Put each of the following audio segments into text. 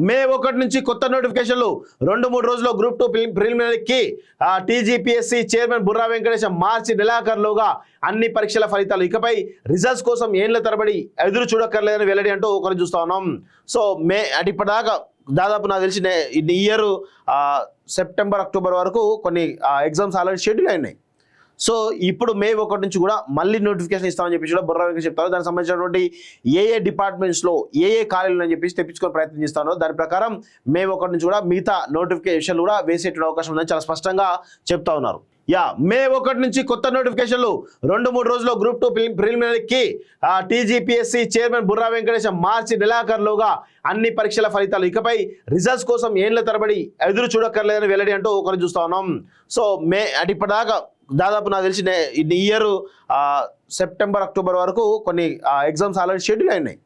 మే 1 నుంచి కొత్త నోటిఫికేషన్లు 2-3 రోజుల్లో గ్రూప్ 2 ప్రిలిమినరీకి టీజీపీఎస్సీ చైర్మన్ బుర్రా వెంకటేశం మార్చి నెలాఖరులోగా అన్ని పరీక్షల ఫలితాలు ఇకపై రిజల్ట్స్ కోసం ఏళ్ల తరబడి ఎదురు చూడక్కర్లేదని వెల్లడి అంటూ ఒకరు చూస్తా ఉన్నాం. సో అంటే ఇప్పటిదాకా దాదాపు నాకు తెలిసి ఈ ఇయర్ సెప్టెంబర్ అక్టోబర్ వరకు కొన్ని ఎగ్జామ్స్ ఆల్రెడీ షెడ్యూల్ అయినాయి. సో ఇప్పుడు మే 1 నుంచి కూడా మళ్ళీ నోటిఫికేషన్ ఇస్తామని చెప్పేసి కూడా బుర్రా వెంకటేశం చెప్తారు. దానికి సంబంధించినటువంటి ఏ డిపార్ట్మెంట్స్లో ఏ ఖాళీలు అని చెప్పేసి తెప్పించుకొని ప్రయత్నం చేస్తారో దాని ప్రకారం మే 1 నుంచి కూడా మిగతా నోటిఫికేషన్లు కూడా వేసేటువంటి అవకాశం ఉందని చాలా స్పష్టంగా చెప్తా ఉన్నారు. మే 1 నుంచి కొత్త నోటిఫికేషన్లు 2-3 రోజుల్లో గ్రూప్ 2 ప్రిలిమినరీకి టీజీపీఎస్సీ చైర్మన్ బుర్రా వెంకటేశం మార్చి నెలాఖరులోగా అన్ని పరీక్షల ఫలితాలు ఇకపై రిజల్ట్స్ కోసం ఏళ్ల తరబడి ఎదురు చూడక్కర్లేదని వెల్లడి అంటూ ఒకరు చూస్తా ఉన్నాం. సో అంటే ఇప్పటిదాకా దాదాపు నాకు తెలిసి ఈ ఇయర్ సెప్టెంబర్ అక్టోబర్ వరకు కొన్ని ఎగ్జామ్స్ ఆల్రెడీ షెడ్యూల్ అయినాయి.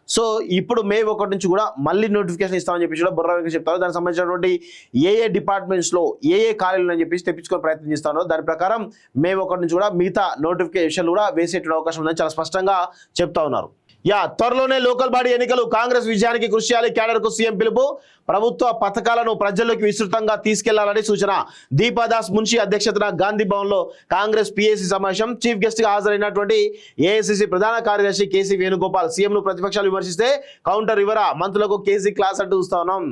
సో ఇప్పుడు మే 1 నుంచి కూడా మళ్ళీ నోటిఫికేషన్ ఇస్తామని చెప్పేసి కూడా బుర్రా వెంకటేశం చెప్తారు. దానికి సంబంధించినటువంటి ఏ డిపార్ట్మెంట్స్లో ఏ ఖాళీలు అని చెప్పేసి తెప్పించుకొని ప్రయత్నం చేస్తారో దాని ప్రకారం మే 1 నుంచి కూడా మిగతా నోటిఫికేషన్లు కూడా వేసేటువంటి అవకాశం ఉందని చాలా స్పష్టంగా చెప్తా ఉన్నారు. త్వరలోనే లోకల్ బాడీ ఎన్నికలు, కాంగ్రెస్ విజయానికి కృషి చేయాలి, క్యాడర్కు సీఎం పిలుపు, ప్రభుత్వ పథకాలను ప్రజల్లోకి విస్తృతంగా తీసుకెళ్లాలని సూచన. దీపాదాస్ మున్షి అధ్యక్షతన గాంధీ భవన్లో కాంగ్రెస్ పిఏసీ సమావేశం. చీఫ్ గెస్ట్ గా హాజరైనటువంటి ఏఐసిసి ప్రధాన కార్యదర్శి కేసీ వేణుగోపాల్ సీఎంను ప్రతిపక్షాలు విమర్శిస్తే కౌంటర్ ఇవ్వరా, మంత్రులకు కేసీ క్లాస్ అంటూ చూస్తా ఉన్నాం.